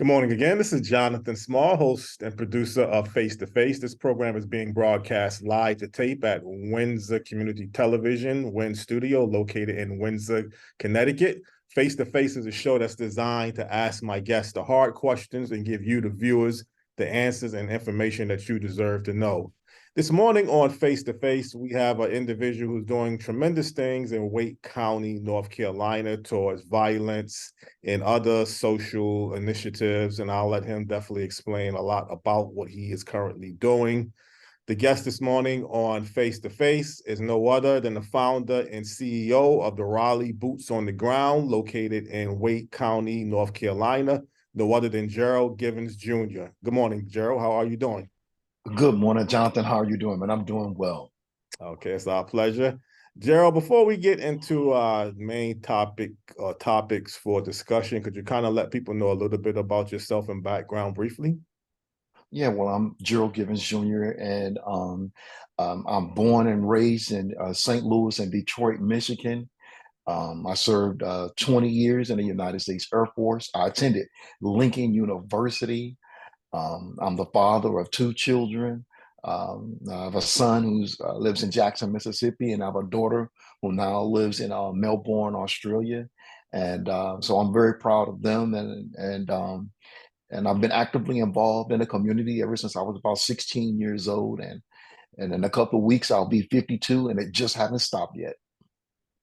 morning again. This is Jonathan Small, host and producer of Face to Face. This program is being broadcast live to tape at Windsor Community Television, Win Studio, located in Windsor, Connecticut. Face to Face is a show that's designed to ask my guests the hard questions and give you, the viewers, the answers and information that you deserve to know. This morning on Face to Face, we have an individual who's doing tremendous things in Wake County, North Carolina, towards violence and other social initiatives. And I'll let him definitely explain a lot about what he is currently doing. The guest this morning on Face to Face is no other than the founder and CEO of the Raleigh Boots on the Ground, located in Wake County, North Carolina, no other than Gerald Givens Jr. Good morning, Gerald. How are you doing? Good morning, Jonathan. How are you doing, man? I'm doing well. Okay, it's our pleasure. Gerald, before we get into our main topic or topics for discussion, could you kind of let people know a little bit about yourself and background briefly? Yeah, well, I'm Gerald Givens Jr., and I'm born and raised in St. Louis and Detroit, Michigan. I served 20 years in the United States Air Force. I attended Lincoln University. I'm the father of two children. I have a son who lives in Jackson, Mississippi, and I have a daughter who now lives in Melbourne, Australia. And so I'm very proud of them, and I've been actively involved in the community ever since I was about 16 years old. And in a couple of weeks, I'll be 52, and it just hasn't stopped yet.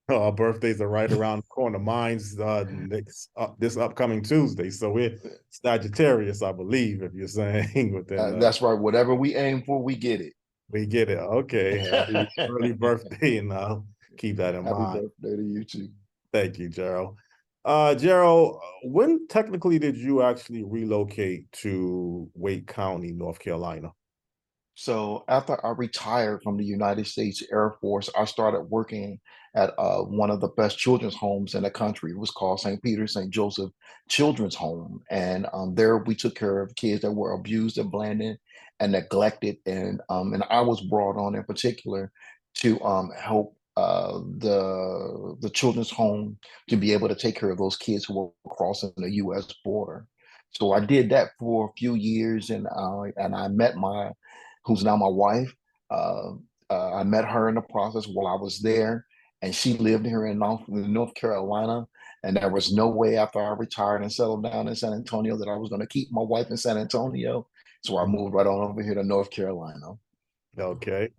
Our birthdays are right around the corner. Mine's this upcoming Tuesday, so we're Sagittarius, I believe. If you're saying within That's right. Whatever we aim for, we get it. we get it. Okay, happy early birthday, and I'll keep that in Happy mind. birthday to you too. Thank you, Gerald. Gerald, when technically did you actually relocate to Wake County, North Carolina? So after I retired from the United States Air Force, I started working at one of the best children's homes in the country. It was called St. Peter St. Joseph Children's Home, and there we took care of kids that were abused, abandoned, and neglected. And I was brought on in particular to help the children's home to be able to take care of those kids who were crossing the U.S. border. So I did that for a few years, and I met my who's now my wife. Uh, I met her in the process while I was there, and she lived here in North Carolina. And there was no way after I retired and settled down in San Antonio that I was going to keep my wife in San Antonio. So I moved right on over here to North Carolina. Okay.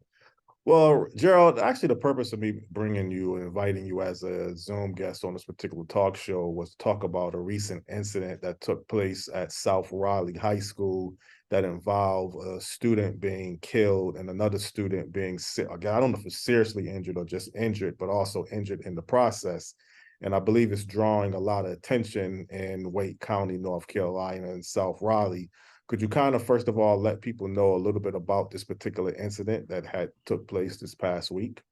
Well, Gerald, actually, the purpose of me bringing you and inviting you as a Zoom guest on this particular talk show was to talk about a recent incident that took place at South Raleigh High School that involved a student being killed and another student being sick. Again, I don't know if it's seriously injured or just injured, but also injured in the process. And I believe it's drawing a lot of attention in Wake County, North Carolina, and South Raleigh. Could you kind of first of all let people know a little bit about this particular incident that had took place this past week?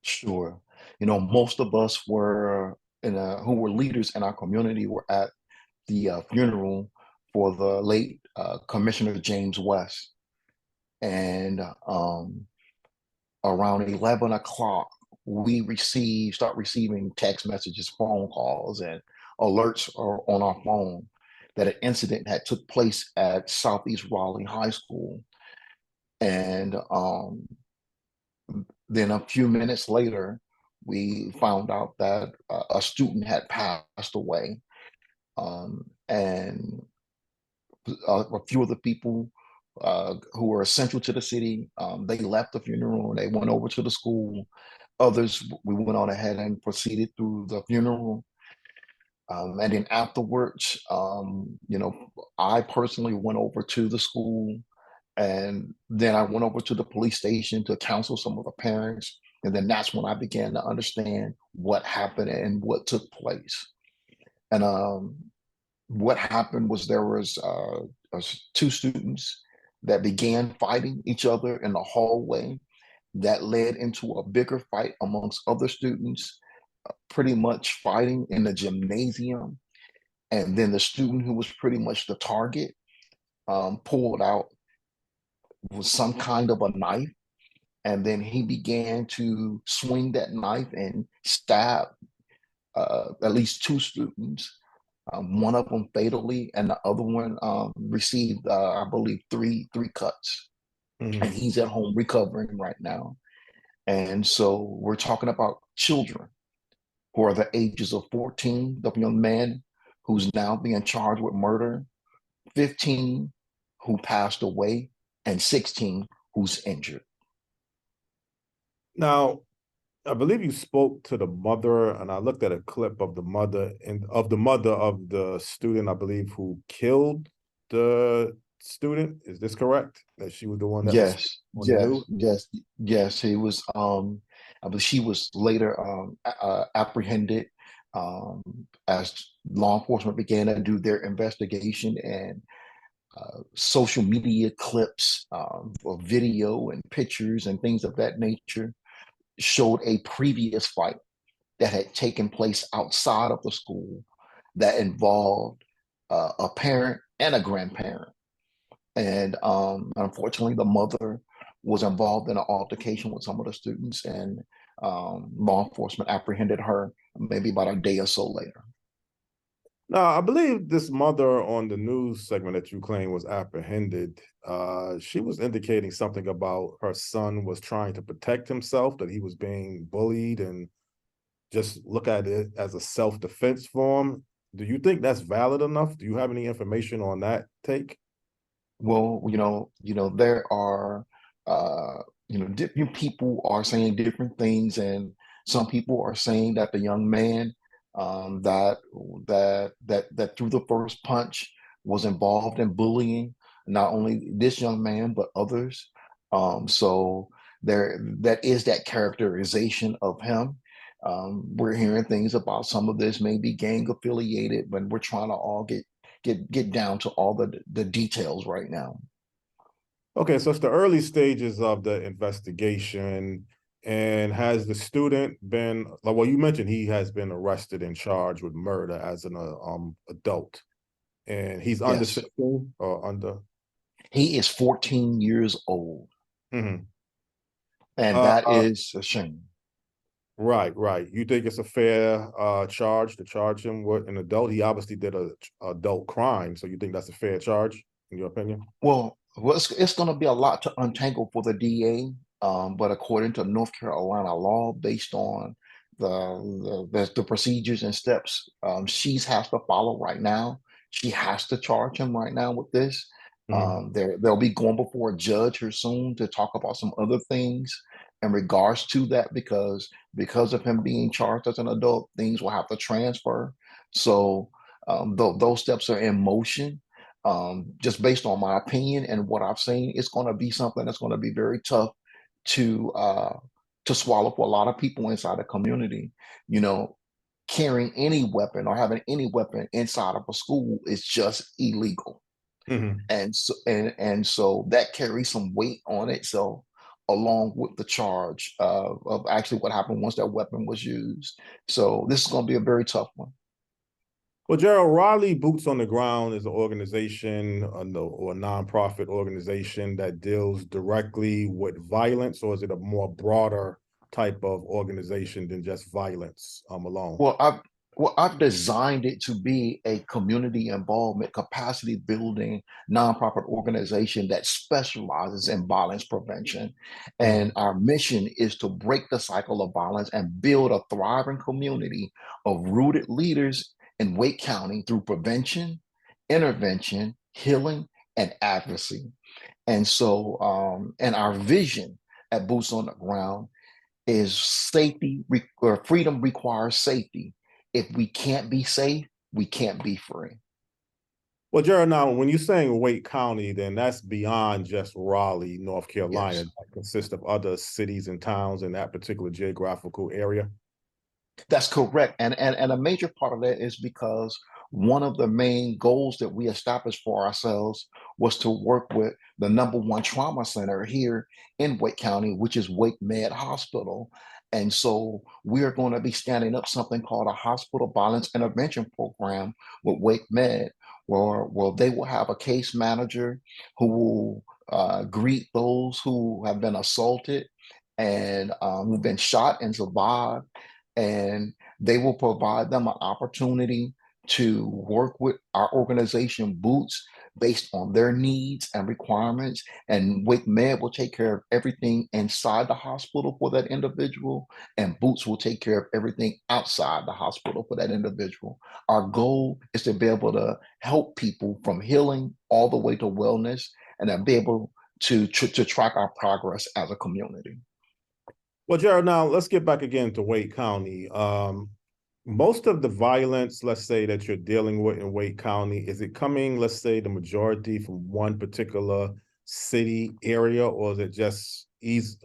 Sure. Most of us were who were leaders in our community were at the funeral for the late Commissioner James West. And around 11 o'clock, start receiving text messages, phone calls, and alerts on our phone that an incident had took place at Southeast Raleigh High School. And then a few minutes later, we found out that a student had passed away. And a few of the people who were essential to the city, they left the funeral and they went over to the school. Others, we went on ahead and proceeded through the funeral. And then afterwards, I personally went over to the school, and then I went over to the police station to counsel some of the parents. And then that's when I began to understand what happened and what took place. And what happened was there was two students that began fighting each other in the hallway that led into a bigger fight amongst other students, pretty much fighting in the gymnasium. And then the student who was pretty much the target pulled out was some kind of a knife. And then he began to swing that knife and stab at least two students. one of them fatally, and the other one received, I believe, three cuts. And Mhm. he's at home recovering right now. And so we're talking about children who are the ages of 14, the young man who's now being charged with murder, 15 who passed away, and 16 who's injured. Now, I believe you spoke to the mother, and I looked at a clip of the mother of the student, I believe, who killed the student. Is this correct? That she was the one that was Yes, on the news? yes. He was. I believe she was later apprehended um, as law enforcement began to do their investigation, and social media clips of video and pictures and things of that nature showed a previous fight that had taken place outside of the school that involved a parent and a grandparent. And unfortunately, the mother was involved in an altercation with some of the students, and law enforcement apprehended her maybe about a day or so later. Now, I believe this mother on the news segment that you claim was apprehended, she was indicating something about her son was trying to protect himself, that he was being bullied, and just look at it as a self-defense form. Do you think that's valid enough? Do you have any information on that take? Well, there are, different people are saying different things, and some people are saying that the young man that threw the first punch was involved in bullying not only this young man but others. So that is that characterization of him. We're hearing things about some of this may be gang affiliated, but we're trying to all get down to all the details right now. Okay, so it's the early stages of the investigation. And has the student been, like, well, you mentioned he has been arrested and charged with murder as an adult, and he's under Yes, 16 or under? he is 14 years old, Mhm. and Uh, that is a shame. right, right. You think it's a fair charge to charge him with an adult? He obviously did a adult crime, so you think that's a fair charge, in your opinion? Well, it's going to be a lot to untangle for the DA, but according to North Carolina law, based on the procedures and steps she has to follow right now, she has to charge him right now with this. Mhm. They'll be going before a judge here soon to talk about some other things in regards to that because of him being charged as an adult, things will have to transfer. So those steps are in motion. Just based on my opinion and what I've seen, it's going to be something that's going to be very tough to uh, to swallow for a lot of people inside the community. You know, carrying any weapon or having any weapon inside of a school is just illegal, Mhm. and so that carries some weight on it. So along with the charge of actually what happened once that weapon was used, so this is going to be a very tough one. Well, Gerald, Raleigh Boots on the Ground is an organization or a nonprofit organization that deals directly with violence, or is it a more broader type of organization than just violence alone? Well, I've designed it to be a community involvement, capacity building nonprofit organization that specializes in violence prevention. Mhm. And our mission is to break the cycle of violence and build a thriving community of rooted leaders in Wake County through prevention, intervention, healing, and advocacy. And our vision at Boots on the Ground is or freedom requires safety. If we can't be safe, we can't be free. Well, Gerald, now when you're saying Wake County, then that's beyond just Raleigh, North Carolina. Yes. That consists of other cities and towns in that particular geographical area. That's correct. And a major part of that is because one of the main goals that we established for ourselves was to work with the number one trauma center here in Wake County, which is Wake Med Hospital. And so we are going to be standing up something called a hospital violence intervention program with Wake Med, where they will have a case manager who will greet those who have been assaulted and who've been shot and survived, and they will provide them an opportunity to work with our organization Boots based on their needs and requirements. And Wake Med will take care of everything inside the hospital for that individual, and Boots will take care of everything outside the hospital for that individual. Our goal is to be able to help people from healing all the way to wellness, and then be able to track our progress as a community. Well, Gerald, now let's get back again to Wake County. Most of the violence, let's say, that you're dealing with in Wake County, is it coming, let's say, the majority from one particular city area, or is it just,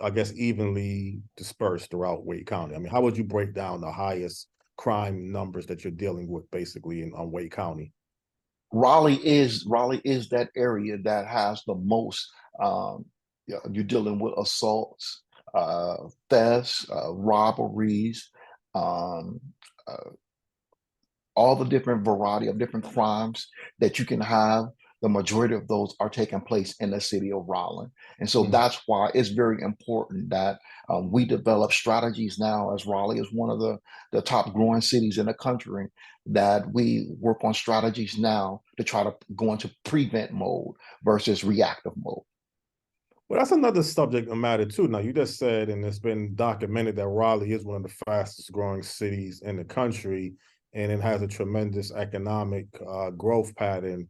I guess, evenly dispersed throughout Wake County? I mean, how would you break down the highest crime numbers that you're dealing with basically on Wake County? Raleigh is that area that has the most. You're dealing with assaults, thefts, robberies, um, uh, all the different variety of different crimes that you can have. The majority of those are taking place in the city of Raleigh. And so Mhm. that's why it's very important that we develop strategies now, as Raleigh is one of the top growing cities in the country, that we work on strategies now to try to go into prevent mode versus reactive mode. Well, that's another subject matter too. Now, you just said, and it's been documented, that Raleigh is one of the fastest growing cities in the country, and it has a tremendous economic growth pattern.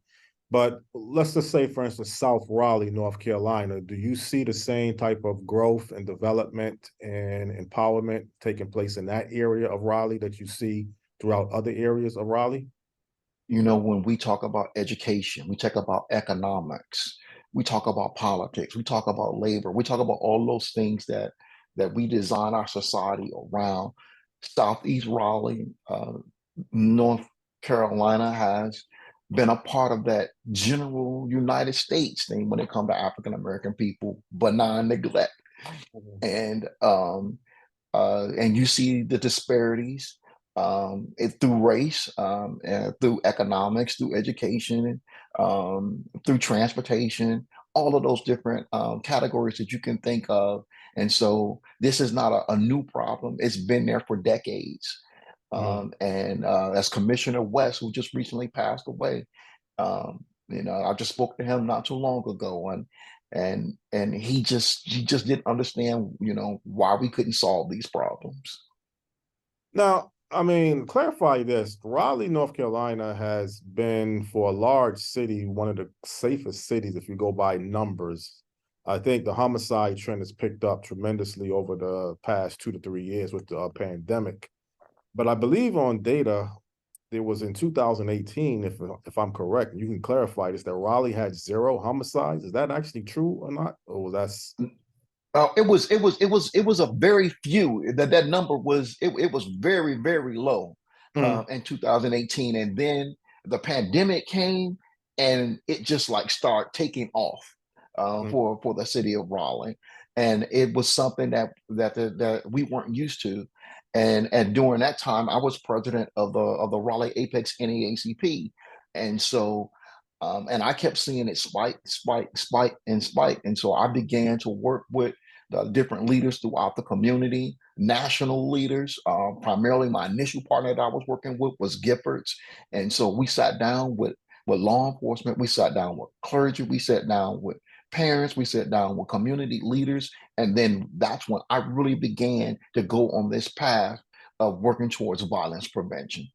But let's just say, for instance, South Raleigh, North Carolina, do you see the same type of growth and development and empowerment taking place in that area of Raleigh that you see throughout other areas of Raleigh? When we talk about education, we talk about economics, we talk about politics, we talk about labor, we talk about all those things that we design our society around. Southeast Raleigh, North Carolina has been a part of that general United States thing when it comes to African American people, benign neglect. Mhm. And you see the disparities through race, and through economics, through education, through transportation, all of those different categories that you can think of. And so this is not a new problem. It's been there for decades. Mhm. And as Commissioner West, who just recently passed away, I just spoke to him not too long ago, and he just didn't understand, why we couldn't solve these problems. Now, I mean, clarify this. Raleigh, North Carolina has been, for a large city, one of the safest cities if you go by numbers. I think the homicide trend has picked up tremendously over the past 2 to 3 years with the pandemic. But I believe on data, it was in 2018, if I'm correct, and you can clarify this, that Raleigh had zero homicides. Is that actually true or not? Or that's It was a very few. That number was very, very low Mhm. in 2018, and then the pandemic came, and it just like started taking off for the city of Raleigh, and it was something that we weren't used to. And during that time, I was president of the Raleigh Apex NAACP, and so. And I kept seeing it spike, spike, spike, and spike. And so I began to work with the different leaders throughout the community, national leaders. Primarily, my initial partner that I was working with was Giffords, and so we sat down with law enforcement, we sat down with clergy, we sat down with parents, we sat down with community leaders, and then that's when I really began to go on this path of working towards violence prevention.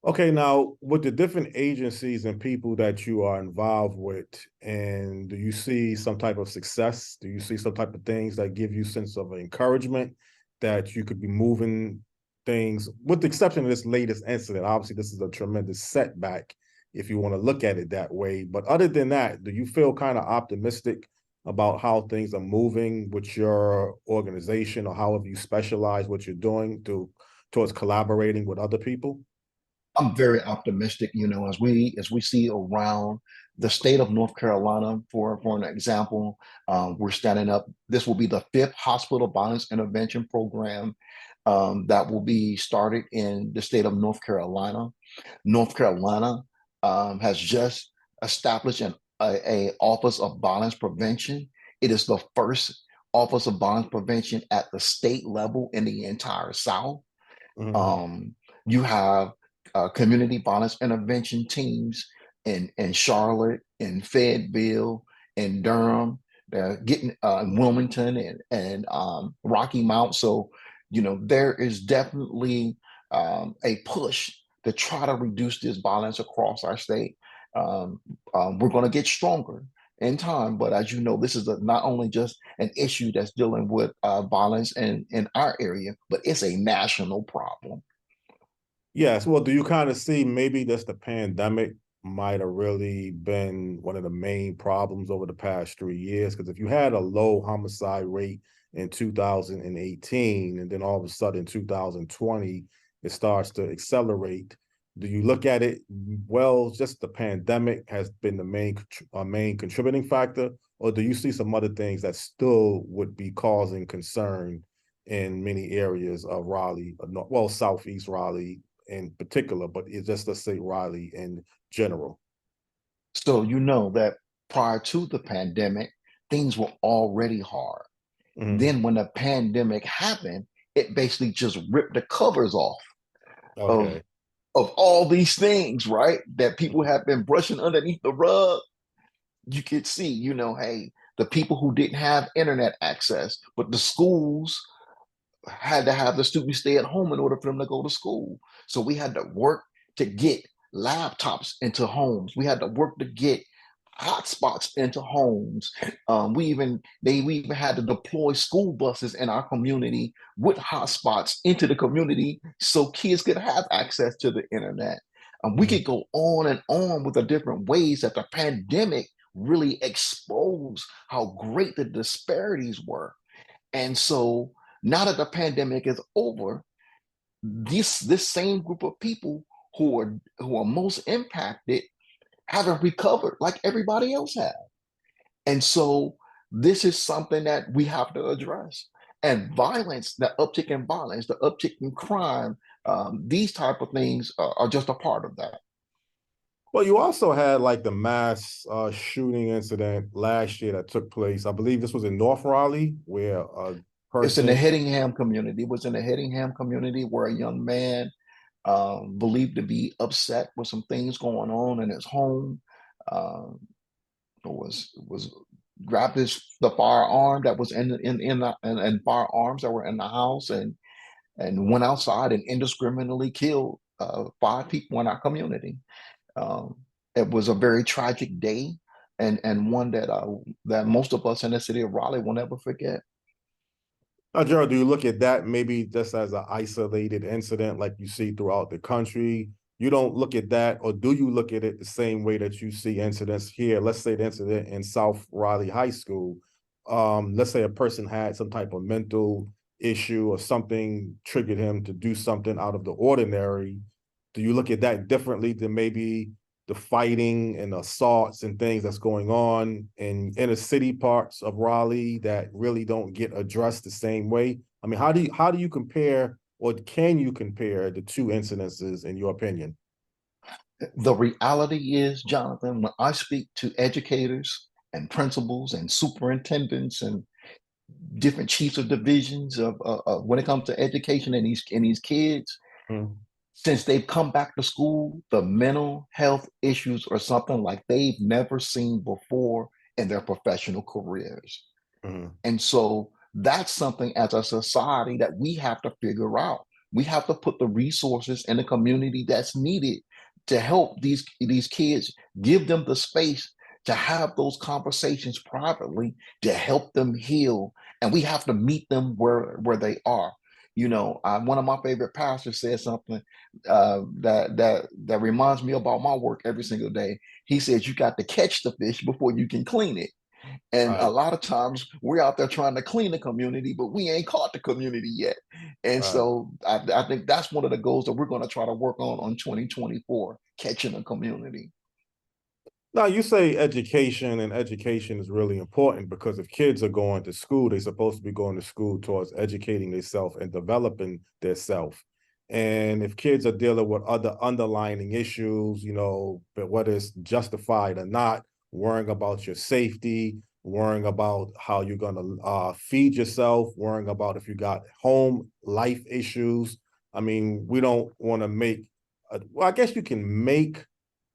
Okay, now with the different agencies and people that you are involved with, and do you see some type of success? Do you see some type of things that give you sense of encouragement that you could be moving things, with the exception of this latest incident? Obviously, this is a tremendous setback if you want to look at it that way. But other than that, do you feel kind of optimistic about how things are moving with your organization, or however you specialize what you're doing towards collaborating with other people? I'm very optimistic, as we see around the state of North Carolina, for an example, we're standing up. This will be the fifth hospital violence intervention program that will be started in the state of North Carolina. North Carolina has just established a Office of Violence Prevention. It is the first Office of Violence Prevention at the state level in the entire South. Mhm. Um, you have community violence intervention teams in Charlotte, in Fayetteville, in Durham. They're getting in Wilmington and Rocky Mount. So, there is definitely a push to try to reduce this violence across our state. Um, we're going to get stronger in time, but as you know, this is not only just an issue that's dealing with violence in our area, but it's a national problem. Yes. Well, do you kind of see maybe just the pandemic might have really been one of the main problems over the past 3 years? Because if you had a low homicide rate in 2018, and then all of a sudden in 2020, it starts to accelerate. Do you look at it, well, just the pandemic has been the main contributing factor, or do you see some other things that still would be causing concern in many areas of Raleigh, well, Southeast Raleigh in particular, but it's just, let's say, Raleigh in general? So you know that prior to the pandemic, things were already hard. Mhm. Then when the pandemic happened, it basically just ripped the covers off of Okay. of all these things, right? That people have been brushing underneath the rug. You could see, hey, the people who didn't have internet access, but the schools had to have the students stay at home in order for them to go to school. So we had to work to get laptops into homes. We had to work to get hotspots into homes. We even had to deploy school buses in our community with hotspots into the community so kids could have access to the internet. We Mhm. could go on and on with the different ways that the pandemic really exposed how great the disparities were. And so now that the pandemic is over, this same group of people who are most impacted haven't recovered like everybody else has. And so this is something that we have to address. And violence, the uptick in violence, the uptick in crime, these type of things are just a part of that. Well, you also had like the mass shooting incident last year that took place. I believe this was in North Raleigh, where a It's in the person. Headingham community. It was in the Headingham community where a young man believed to be upset with some things going on in his home. Um, was grabbed the firearm that was in firearms that were in the house and went outside and indiscriminately killed five people in our community. Um, it was a very tragic day and one that most of us in the city of Raleigh will never forget. Now, Gerald, do you look at that maybe just as an isolated incident like you see throughout the country? You don't look at that, or do you look at it the same way that you see incidents here? Let's say the incident in South Raleigh High School. Let's say a person had some type of mental issue or something triggered him to do something out of the ordinary. Do you look at that differently than maybe the fighting and assaults and things that's going on in inner city parts of Raleigh that really don't get addressed the same way? I mean, how do you compare, or can you compare the two incidences in your opinion? The reality is, Jonathan, when I speak to educators and principals and superintendents and different chiefs of divisions of when it comes to education and these kids, Mm-hmm. since they've come back to school, the mental health issues are something like they've never seen before in their professional careers. Mm-hmm. And so that's something as a society that we have to figure out. We have to put the resources in the community that's needed to help these kids, give them the space to have those conversations privately to help them heal. And we have to meet them where they are. One of my favorite pastors said something that reminds me about my work every single day. He says, "You got to catch the fish before you can clean it." And a Right, lot of times we're out there trying to clean the community, but we ain't caught the community yet. And right. so I think that's one of the goals that we're going to try to work on 2024, catching the community. Now, you say education, and education is really important because if kids are going to school, they're supposed to be going to school towards educating themselves and developing their self. And if kids are dealing with other underlying issues, but whether it's justified or not, worrying about your safety, worrying about how you're going to feed yourself, worrying about if you got home life issues. I mean, we don't want to make well, I guess you can make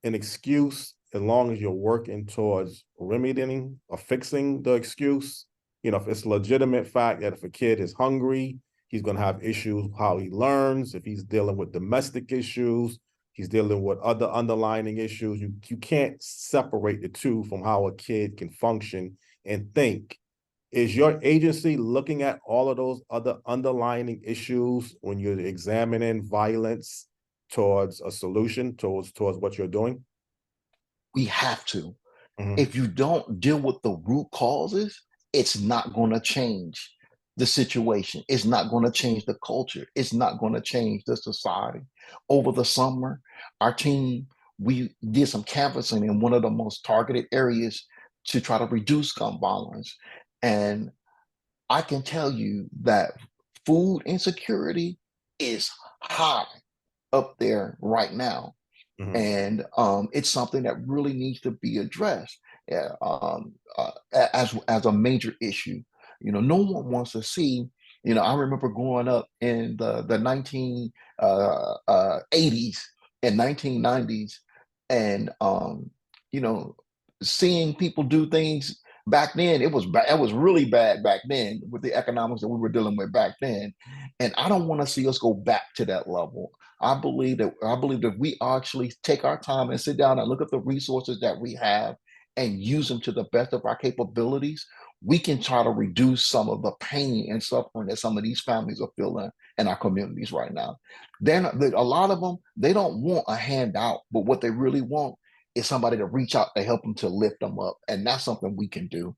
an excuse as long as you're working towards remedying or fixing the excuse. You know, if it's a legitimate fact that if a kid is hungry, he's going to have issues how he learns. If he's dealing with domestic issues, he's dealing with other underlying issues. You can't separate the two from how a kid can function and think. Is your agency looking at all of those other underlying issues when you're examining violence towards a solution, towards what you're doing? We have to. Mm-hmm. If you don't deal with the root causes, it's not going to change the situation. It's not going to change the culture. It's not going to change the society. Over the summer, our team, we did some canvassing in one of the most targeted areas to try to reduce gun violence. And I can tell you that food insecurity is high up there right now, Mm-hmm. and it's something that really needs to be addressed, as a major issue. No one wants to see. I remember growing up in the 1980s and 1990s, and you know, seeing people do things back then. It was really bad back then with the economics that we were dealing with back then, and I don't want to see us go back to that level. I believe that we actually take our time and sit down and look at the resources that we have and use them to the best of our capabilities. We can try to reduce some of the pain and suffering that some of these families are feeling in our communities right now. A lot of them, they don't want a handout, but what they really want is somebody to reach out to help them, to lift them up, and that's something we can do.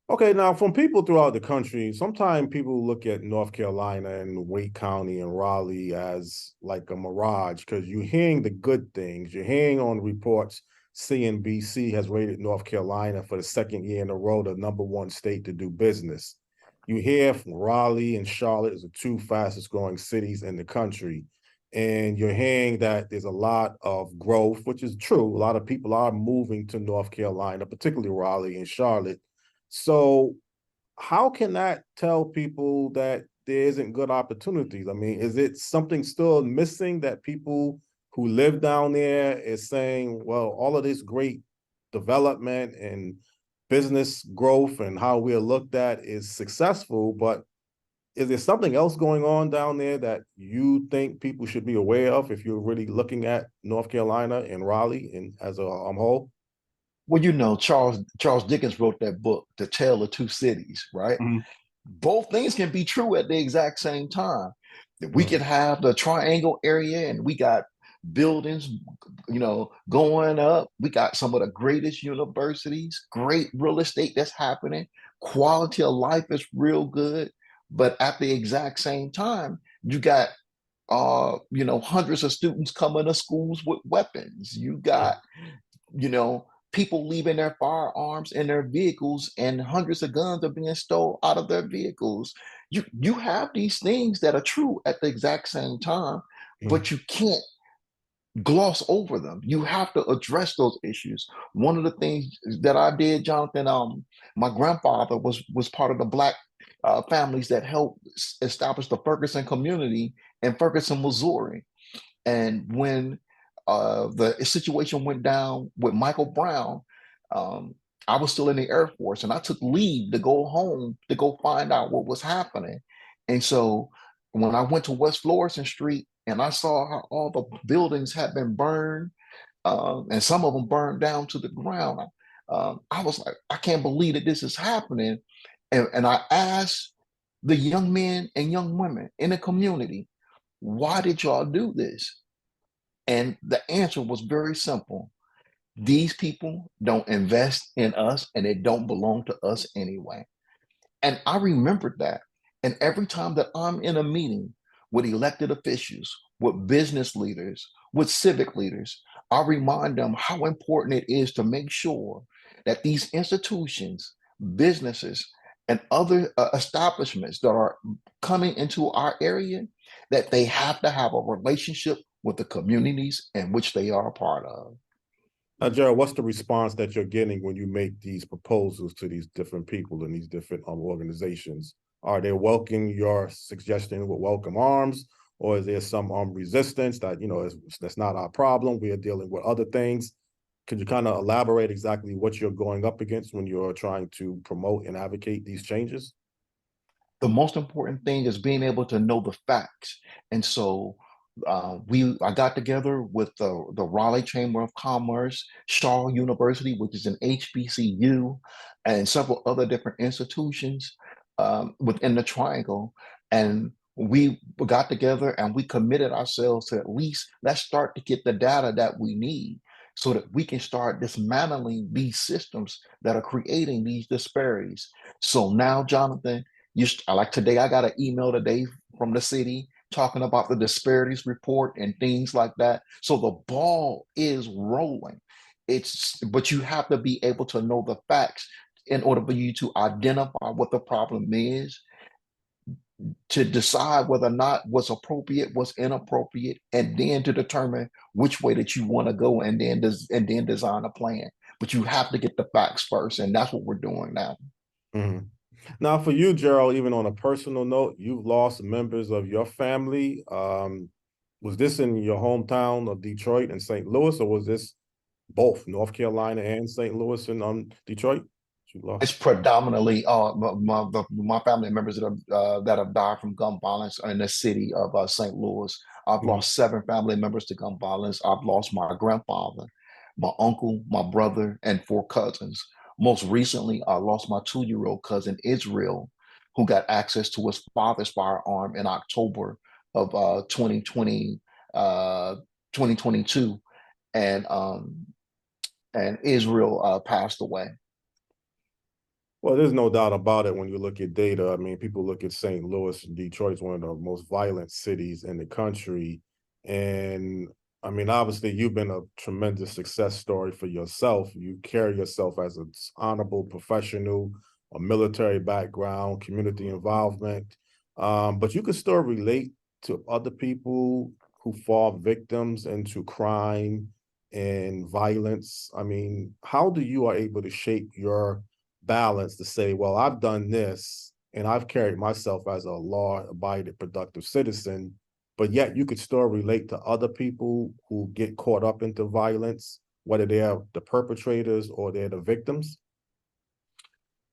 Okay, now from people throughout the country, sometimes people look at North Carolina and Wake County and Raleigh as like a mirage because you're hearing the good things. You're hearing on reports CNBC has rated North Carolina for the second year in a row the #1 state to do business. You hear from Raleigh and Charlotte as the two fastest growing cities in the country. And you're hearing that there's a lot of growth, which is true. A lot of people are moving to North Carolina, particularly Raleigh and Charlotte. So how can that tell people that there isn't good opportunities? I mean, is it something still missing that people who live down there is saying, well, all of this great development and business growth and how we're looked at is successful, but is there something else going on down there that you think people should be aware of if you're really looking at North Carolina and Raleigh and as a whole? Well, Charles Dickens wrote that book, The Tale of Two Cities, right? Mhm. Both things can be true at the exact same time. We Mhm. could have the triangle area and we got buildings, going up. We got some of the greatest universities, great real estate that's happening. Quality of life is real good. But at the exact same time, you got hundreds of students coming to schools with weapons. You got you know, people leaving their firearms in their vehicles, and hundreds of guns are being stole out of their vehicles. You have these things that are true at the exact same time, Mhm. but you can't gloss over them. You have to address those issues. One of the things that I did, Jonathan, my grandfather was part of the Black families that helped establish the Ferguson community in Ferguson, Missouri. And when the situation went down with Michael Brown, um, I was still in the Air Force, and I took leave to go home to go find out what was happening. And so when I went to West Florissant Street and I saw how all the buildings had been burned, and some of them burned down to the ground, I was like, I can't believe that this is happening. And I asked the young men and young women in the community, why did y'all do this? And the answer was very simple. These people don't invest in us and it don't belong to us anyway. And I remembered that. And every time that I'm in a meeting with elected officials, with business leaders, with civic leaders, I remind them how important it is to make sure that these institutions, businesses, and other establishments that are coming into our area, that they have to have a relationship with the communities in which they are a part of. Now, Gerald, what's the response that you're getting when you make these proposals to these different people and these different organizations? Are they welcoming your suggestion with welcome arms, or is there some resistance that that's not our problem? We are dealing with other things. Could you kind of elaborate exactly what you're going up against when you're trying to promote and advocate these changes? The most important thing is being able to know the facts. And so I got together with the Raleigh Chamber of Commerce, Shaw University, which is an HBCU, and several other different institutions within the Triangle. And we got together and we committed ourselves to at least let's start to get the data that we need so that we can start dismantling these systems that are creating these disparities. So now, Jonathan, like today, I got an email today from the city talking about the disparities report and things like that. So the ball is rolling. But you have to be able to know the facts in order for you to identify what the problem is, to decide whether or not what's appropriate, what's inappropriate, and then to determine which way that you want to go, and then design a plan. But you have to get the facts first, and that's what we're doing now. Mhm. Now, for you, Gerald, even on a personal note, you've lost members of your family. Was this in your hometown of Detroit and St. Louis, or was this both North Carolina and St. Louis and Detroit? You It's lost. predominantly my family members that have died from gun violence in the city of St. Louis. I've Mhm. lost 7 family members to gun violence. I've lost my grandfather, my uncle, my brother, and 4 cousins. Most recently, I lost my 2-year-old cousin Israel, who got access to his father's firearm in October of 2020, uh, 2022, and Israel passed away. Well, there's no doubt about it when you look at data. I mean, people look at St. Louis and Detroit's one of the most violent cities in the country. And I mean, obviously, you've been a tremendous success story for yourself. You carry yourself as an honorable professional, a military background, community involvement. But you can still relate to other people who fall victims into crime and violence. I mean, how do you are able to shape your balance to say, well, I've done this and I've carried myself as a law-abiding, productive citizen, but yet you could still relate to other people who get caught up into violence, whether they're the perpetrators or they're the victims?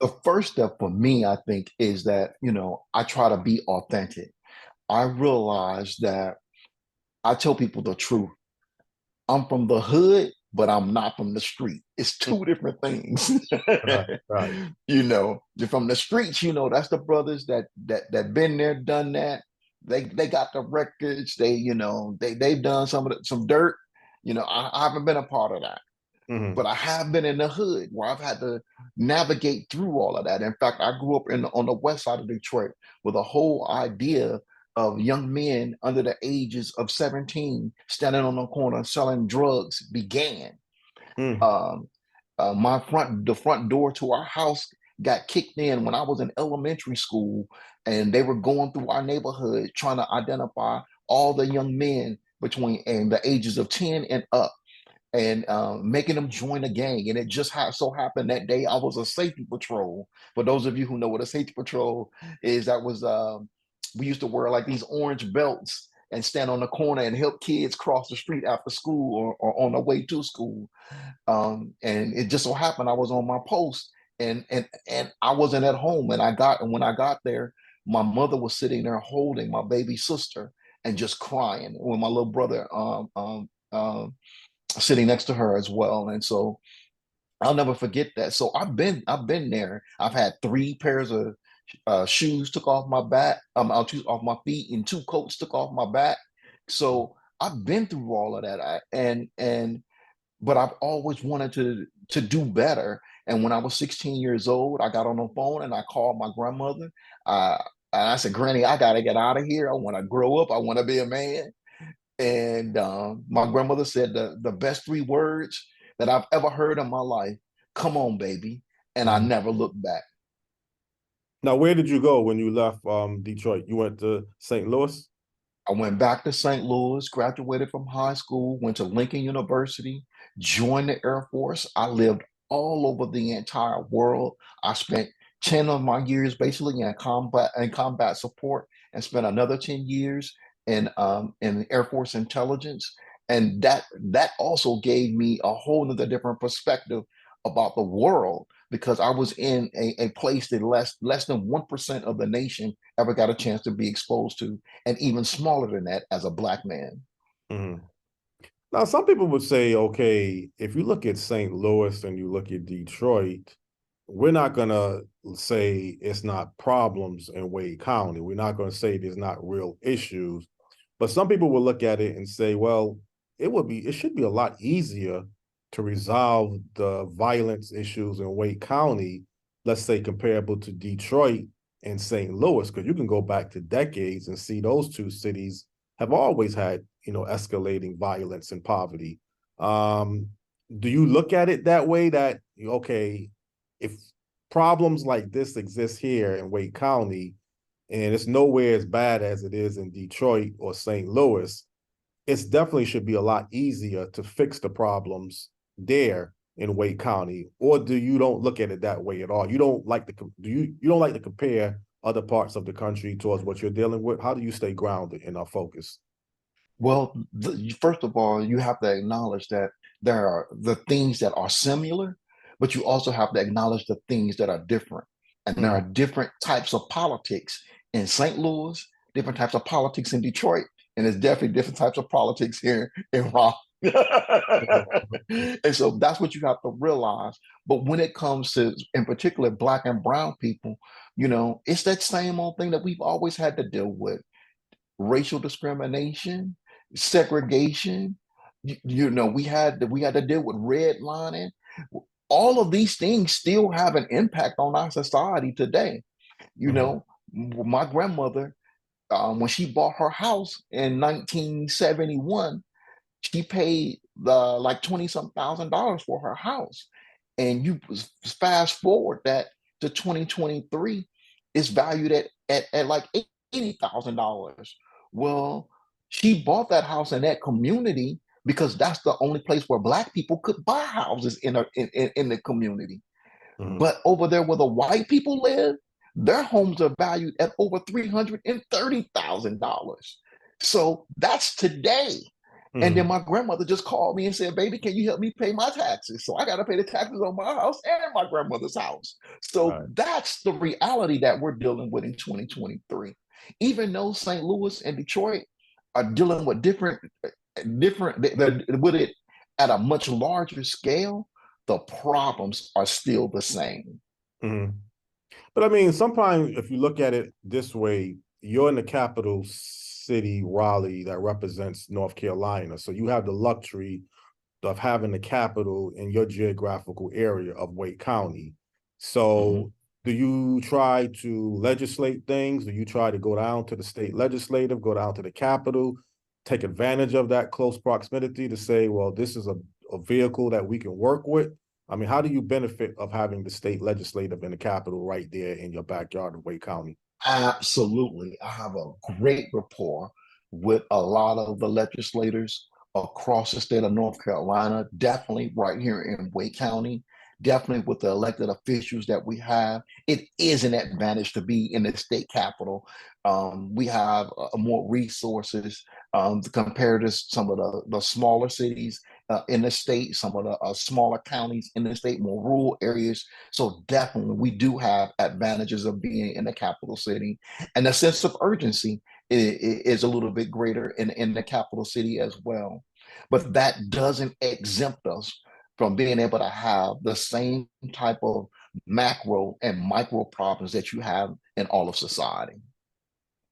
The first step for me, I think, is that, I try to be authentic. I realize that I tell people the truth. I'm from the hood, but I'm not from the street. It's two different things. Right, right. You're from the streets, that's the brothers that been there, done that. They got the records, they've done some dirt. I haven't been a part of that. Mm-hmm. But I have been in the hood where I've had to navigate through all of that. In fact, I grew up on the west side of Detroit with a whole idea of young men under the ages of 17 standing on the corner selling drugs began. Mm. Um, the front door to our house got kicked in when I was in elementary school, and they were going through our neighborhood trying to identify all the young men between and the ages of 10 and up, and making them join a gang. And it just so happened that day I was a safety patrol. For those of you who know what a safety patrol is, that was we used to wear like these orange belts and stand on the corner and help kids cross the street after school, or on the way to school. And it just so happened I was on my post, and I wasn't at home. And when I got there, my mother was sitting there holding my baby sister and just crying, with my little brother sitting next to her as well. And so I'll never forget that. So I've been there. I've had 3 pairs of shoes took off my back, shoes off my feet, and 2 coats took off my back. So I've been through all of that. But I've always wanted to do better. And when I was 16 years old, I got on the phone and I called my grandmother. Uh, and I said, "Granny, I gotta get out of here. I want to grow up. I want to be a man." And my grandmother said the best 3 words that I've ever heard in my life: "Come on, baby." And I Mhm. never looked back. Now, where did you go when you left Detroit? You went to St. Louis? I went back to St. Louis, graduated from high school, went to Lincoln University, joined the Air Force. I lived all over the entire world. I spent 10 of my years basically in combat support, and spent another 10 years in Air Force intelligence, and that also gave me a whole nother different perspective about the world, because I was in a place that less than 1% of the nation ever got a chance to be exposed to, and even smaller than that as a Black man. Mhm. Now, some people would say, okay, if you look at St. Louis and you look at Detroit, we're not going to say it's not problems in Wade County. We're not going to say there's not real issues. But some people will look at it and say, well, it should be a lot easier to resolve the violence issues in Wade County, let's say comparable to Detroit and St. Louis, because you can go back to decades and see those two cities have always had, escalating violence and poverty. Um, do you look at it that way, that, okay, if problems like this exist here in Wade County and it's nowhere as bad as it is in Detroit or St. Louis, it definitely should be a lot easier to fix the problems there in Wade County? Or do you don't look at it that way at all? You don't like to you don't like to compare other parts of the country towards what you're dealing with? How do you stay grounded in our focus? Well, first of all, you have to acknowledge that there are the things that are similar, but you also have to acknowledge the things that are different. And there are Mm-hmm. different types of politics in St. Louis, different types of politics in Detroit, and there's definitely different types of politics here in Raleigh. And so that's what you have to realize. But when it comes to, in particular, Black and brown people, it's that same old thing that we've always had to deal with: racial discrimination, segregation. We had to deal with redlining. All of these things still have an impact on our society today. You Mm-hmm. know, my grandmother, when she bought her house in 1971, she paid the like 20 some $1,000s for her house. And you fast forward that to 2023, it's valued at like $80,000. Well, she bought that house in that community because that's the only place where Black people could buy houses in the community. Mm-hmm. But over there where the white people live, their homes are valued at over $330,000. So that's today. And then Mm-hmm. my grandmother just called me and said, "Baby, can you help me pay my taxes?" So I got to pay the taxes on my house and my grandmother's house. So Right. that's the reality that we're dealing with in 2023. Even though St. Louis and Detroit are dealing with they're with it at a much larger scale, the problems are still the same. Mm-hmm. But I mean, sometimes if you look at it this way, you're in the capital city, Raleigh, that represents North Carolina. So you have the luxury of having the capital in your geographical area of Wake County. Mhm. So do you try to legislate things? Do you try to go down to the state legislative, go down to the capital, take advantage of that close proximity to say, well, this is a vehicle that we can work with? I mean, how do you benefit of having the state legislative in the capital right there in your backyard of Wake County? Absolutely. I have a great rapport with a lot of the legislators across the state of North Carolina, definitely right here in Wake County, definitely with the elected officials that we have. It is an advantage to be in the state capital. We have more resources compared to some of the smaller cities in the state, some of the smaller counties in the state, more rural areas. So definitely, we do have advantages of being in the capital city, and the sense of urgency is a little bit greater in the capital city as well. But that doesn't exempt us from being able to have the same type of macro and micro problems that you have in all of society.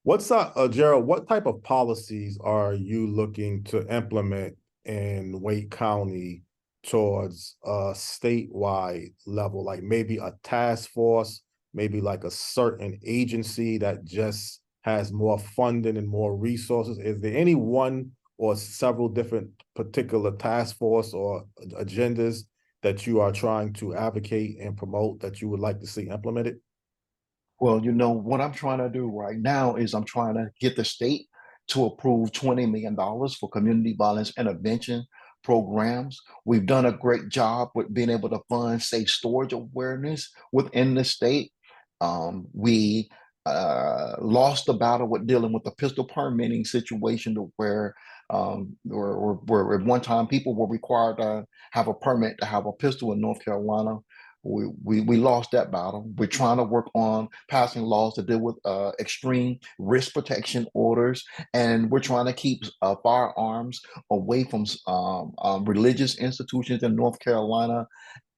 What's Gerald? What type of policies are you looking to implement in Wake County towards a statewide level? Like maybe a task force, maybe like a certain agency that just has more funding and more resources. Is there any one or several different particular task force or agendas that you are trying to advocate and promote that you would like to see implemented? Well, what I'm trying to do right now is I'm trying to get the state to approve $20 million for community violence intervention programs. We've done a great job with being able to fund safe storage awareness within the state. We lost the battle with dealing with the pistol permitting situation to where at one time people were required to have a permit to have a pistol in North Carolina. We lost that battle. We're trying to work on passing laws to deal with extreme risk protection orders, and we're trying to keep firearms away from religious institutions in North Carolina,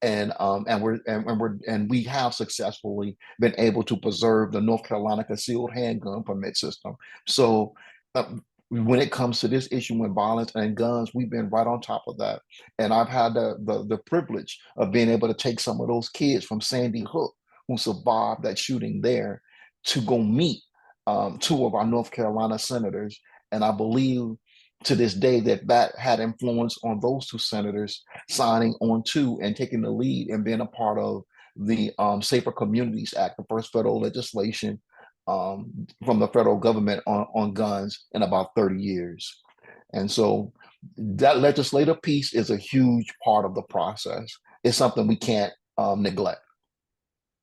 and we have successfully been able to preserve the North Carolina concealed handgun permit system. So when it comes to this issue with violence and guns, we've been right on top of that. And I've had the privilege of being able to take some of those kids from Sandy Hook who survived that shooting there to go meet two of our North Carolina senators. And I believe to this day that that had influence on those two senators signing on to and taking the lead and being a part of the Safer Communities Act, the first federal legislation from the federal government on guns in about 30 years. And so that legislative piece is a huge part of the process. It's something we can't neglect.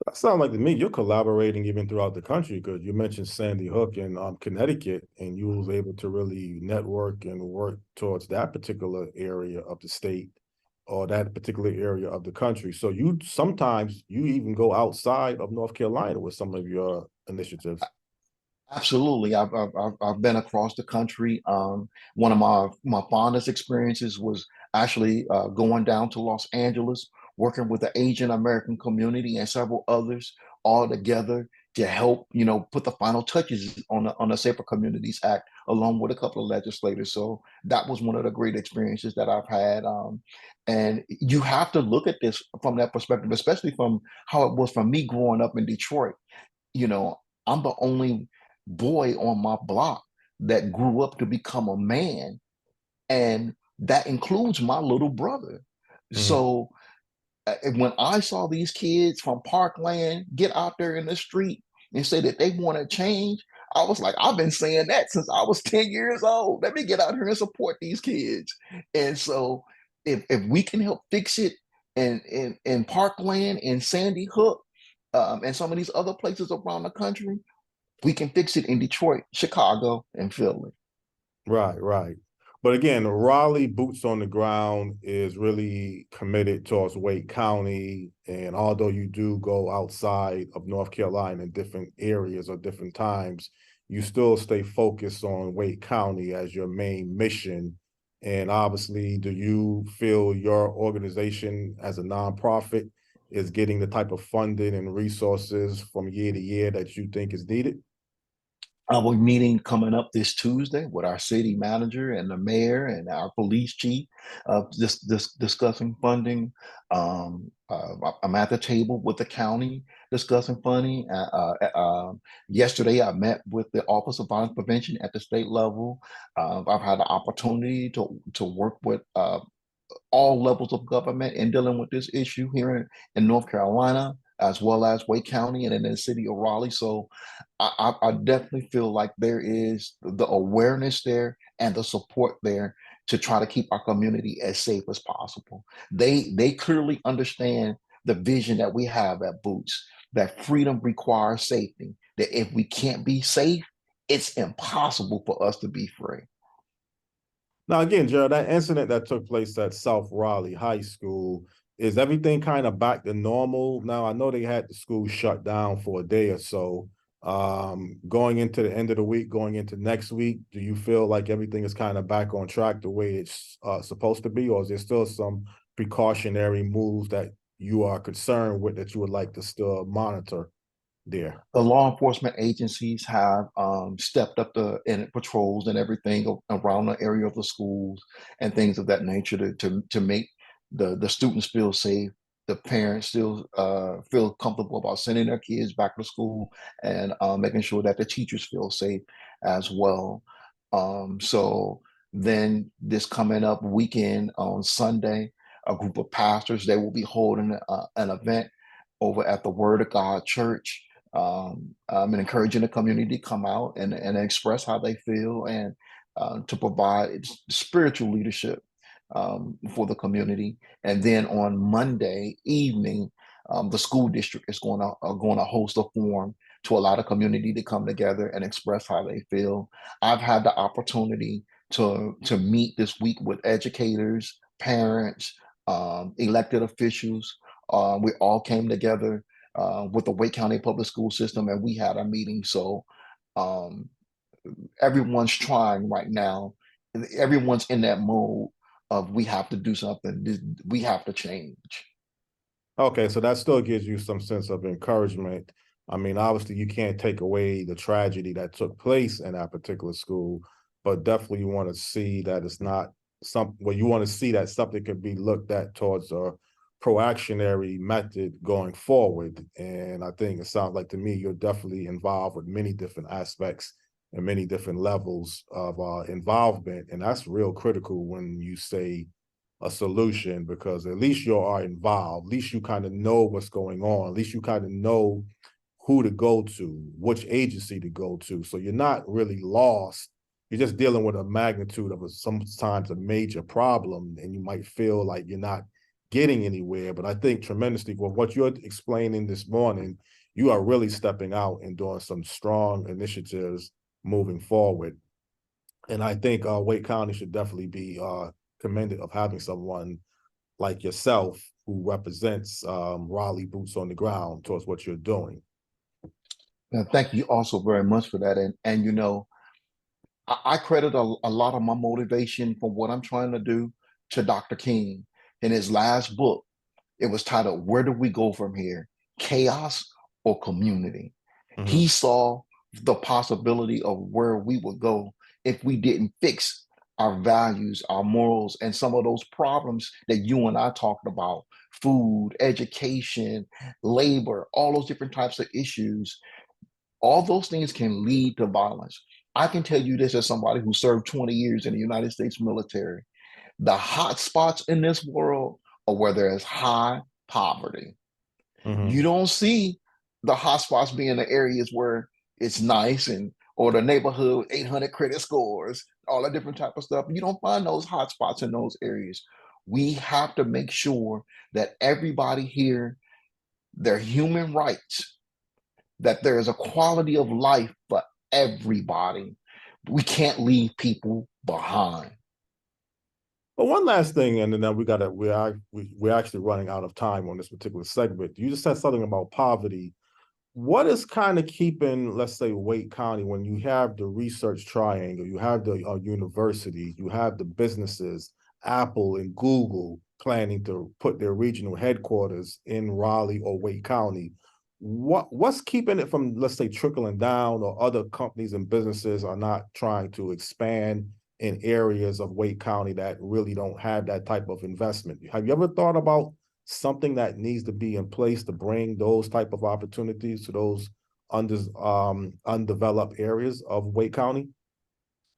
That sounds like to me you're collaborating even throughout the country because you mentioned Sandy Hook in Connecticut, and you was able to really network and work towards that particular area of the state or that particular area of the country. So you sometimes you even go outside of North Carolina with some of your initiatives. Absolutely. I've been across the country. One of my fondest experiences was actually going down to Los Angeles, working with the Asian American community and several others all together to help, put the final touches on the Safer Communities Act, along with a couple of legislators. So that was one of the great experiences that I've had. And you have to look at this from that perspective, especially from how it was for me growing up in Detroit. You know, I'm the only boy on my block that grew up to become a man, and that includes my little brother. Mhm. So when I saw these kids from Parkland get out there in the street and say that they want to change, I was like, I've been saying that since I was 10 years old. Let me get out here and support these kids. And so if we can help fix it in Parkland and Sandy Hook, and some of these other places around the country, we can fix it in Detroit, Chicago, and Philly. Right, right. But again, Raleigh boots on the ground is really committed towards Wake County. And although you do go outside of North Carolina in different areas or different times, you still stay focused on Wake County as your main mission. And obviously, do you feel your organization as a nonprofit is getting the type of funding and resources from year to year that you think is needed? Our meeting coming up this Tuesday with our city manager and the mayor and our police chief, discussing funding. I'm at the table with the county discussing funding. Yesterday, I met with the Office of Violence Prevention at the state level. I've had the opportunity to work with all levels of government in dealing with this issue here in North Carolina, as well as Wake County and in the city of Raleigh. So I definitely feel like there is the awareness there and the support there to try to keep our community as safe as possible. They clearly understand the vision that we have at Boots, that freedom requires safety, that if we can't be safe, it's impossible for us to be free. Now, again, Gerald, that incident that took place at South Raleigh High School, is everything kind of back to normal? Now, I know they had the school shut down for a day or so. Going into the end of the week, going into next week, do you feel like everything is kind of back on track the way it's supposed to be, or is there still some precautionary moves that you are concerned with that you would like to still monitor there? The law enforcement agencies have stepped up the in patrols and everything around the area of the schools and things of that nature to make the students feel safe. The parents still feel comfortable about sending their kids back to school and making sure that the teachers feel safe as well. So then this coming up weekend on Sunday, a group of pastors, they will be holding an event over at the Word of God Church, and encouraging the community to come out and express how they feel and to provide spiritual leadership for the community. And then on Monday evening, the school district is going to host a forum to allow the community to come together and express how they feel. I've had the opportunity to meet this week with educators, parents, elected officials. We all came together with the Wake County Public School System, and we had a meeting. So um, everyone's trying right now. Everyone's in that mode of we have to do something. We have to change. Okay, so that still gives you some sense of encouragement. I mean, obviously, you can't take away the tragedy that took place in that particular school, but definitely you want to see that it's not well, you want to see that something could be looked at towards a proactionary method going forward. And I think it sounds like to me you're definitely involved with many different aspects and many different levels of involvement. And that's real critical when you say a solution, because at least you are involved. At least you kind of know what's going on. At least you kind of know who to go to, which agency to go to. So you're not really lost. You're just dealing with a magnitude of sometimes a major problem, and you might feel like you're not getting anywhere. But I think tremendously for what you're explaining this morning, you are really stepping out and doing some strong initiatives moving forward. And I think Wake County should definitely be commended of having someone like yourself who represents Raleigh boots on the ground towards what you're doing. And thank you also very much for that. And you know, I credit a lot of my motivation for what I'm trying to do to Dr. King. In his last book, it was titled "Where Do We Go From Here? Chaos or Community?" Mm-hmm. He saw the possibility of where we would go if we didn't fix our values, our morals, and some of those problems that you and I talked about: food, education, labor, all those different types of issues. All those things can lead to violence. I can tell you this as somebody who served 20 years in the United States military. The hot spots in this world are where there is high poverty. You Mm-hmm. don't see the hot spots being the areas where it's nice and or the neighborhood 800 credit scores, all that different type of stuff. You don't find those hot spots in those areas. We have to make sure that everybody here, their human rights, that there is a quality of life for everybody. We can't leave people behind. But one last thing, and then we're actually running out of time on this particular segment. You just said something about poverty. What is kind of keeping, let's say, Wake County, when you have the research triangle, you have the universities, you have the businesses, Apple and Google planning to put their regional headquarters in Raleigh or Wake County? What's keeping it from, let's say, trickling down, or other companies and businesses are not trying to expand in areas of Wake County that really don't have that type of investment? Have you ever thought about something that needs to be in place to bring those type of opportunities to those undeveloped areas of Wake County?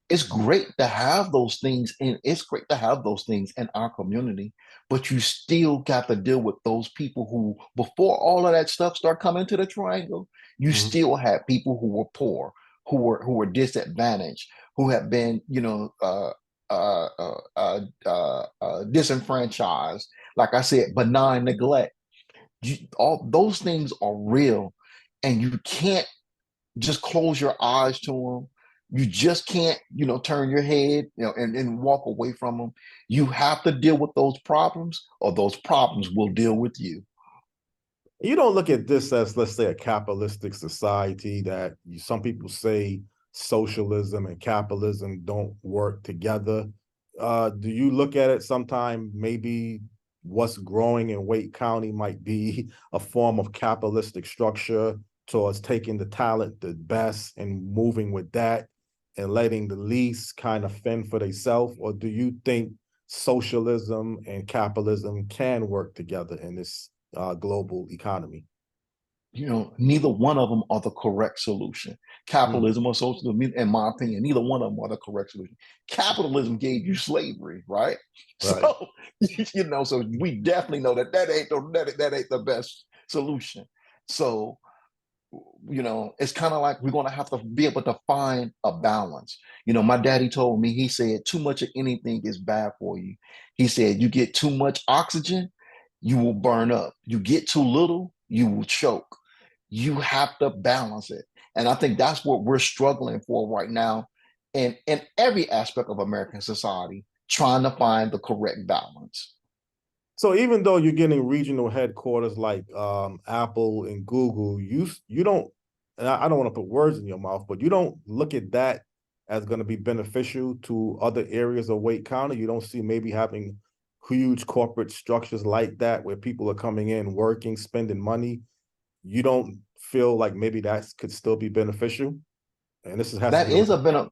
It's great to have those things and it's great to have those things in our community, but you still got to deal with those people who, before all of that stuff start coming to the triangle, you Mm-hmm. still had people who were poor, who were disadvantaged, who have been, disenfranchised. Like I said, benign neglect. All those things are real, and you can't just close your eyes to them. You just can't, turn your head, and walk away from them. You have to deal with those problems, or those problems will deal with you. You don't look at this as, let's say, a capitalistic society that some people say socialism and capitalism don't work together. Do you look at it sometime, maybe what's growing in Wake County might be a form of capitalistic structure towards taking the talent, the best, and moving with that and letting the least kind of fend for themselves? Or do you think socialism and capitalism can work together in this global economy? Neither one of them are the correct solution. Mm, Capitalism or socialism, in my opinion, neither one of them are the correct solution. Capitalism gave you slavery, right? right. So, so we definitely know that ain't the best solution. So, it's kind of like we're going to have to be able to find a balance. My daddy told me, he said, too much of anything is bad for you. He said, you get too much oxygen, you will burn up. You get too little, you will choke. You have to balance it. And I think that's what we're struggling for right now in every aspect of American society, trying to find the correct balance. So even though you're getting regional headquarters like Apple and Google, you don't, and I don't want to put words in your mouth, but you don't look at that as going to be beneficial to other areas of Wake County. You don't see maybe having huge corporate structures like that where people are coming in, working, spending money. You don't feel like maybe that could still be beneficial? And has to That deal is with. a benefit.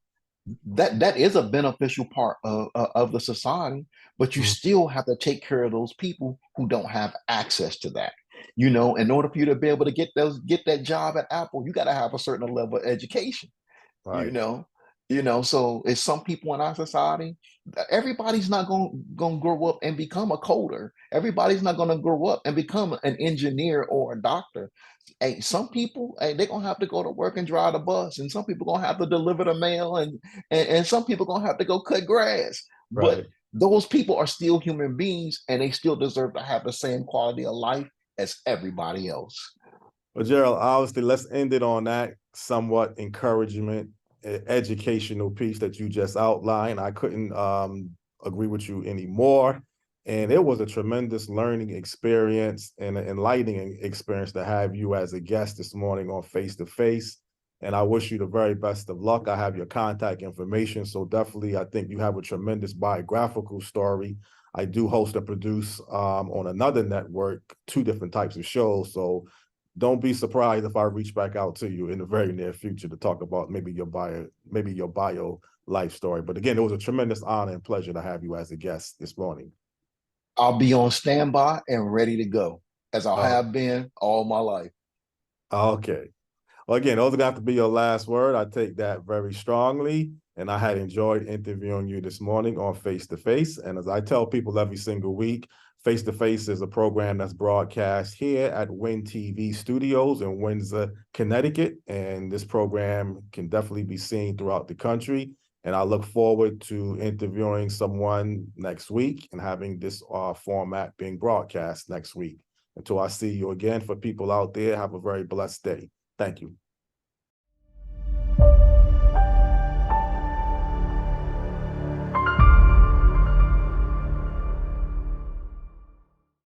That is a beneficial part of the society, but you Mhm. still have to take care of those people who don't have access to that. In order for you to be able to get that job at Apple, you got to have a certain level of education. you Right, know so it's some people in our society. Everybody's not going to grow up and become a coder. Everybody's not going to grow up and become an engineer or a doctor. Hey, some people, hey, they're going to have to go to work and drive the bus, and some people going to have to deliver the mail, and some people going to have to go cut grass. But right. those people are still human beings, and they still deserve to have the same quality of life as everybody else. Well, Gerald, obviously, let's end it on that somewhat encouragement, educational piece that you just outlined. I couldn't agree with you anymore. And it was a tremendous learning experience and an enlightening experience to have you as a guest this morning on Face to Face. And I wish you the very best of luck. I have your contact information. So definitely, I think you have a tremendous biographical story. I do host and produce on another network, two different types of shows. So don't be surprised if I reach back out to you in the very near future to talk about maybe your bio life story. But again, it was a tremendous honor and pleasure to have you as a guest this morning. I'll be on standby and ready to go, as I Uh, have been all my life. okay. Well, again, those are going to have to be your last word. I take that very strongly. And I had enjoyed interviewing you this morning on Face to Face. And as I tell people every single week, Face to Face is a program that's broadcast here at Win TV Studios in Windsor, Connecticut. And this program can definitely be seen throughout the country. And I look forward to interviewing someone next week and having this format being broadcast next week. Until I see you again, for people out there, have a very blessed day. Thank you.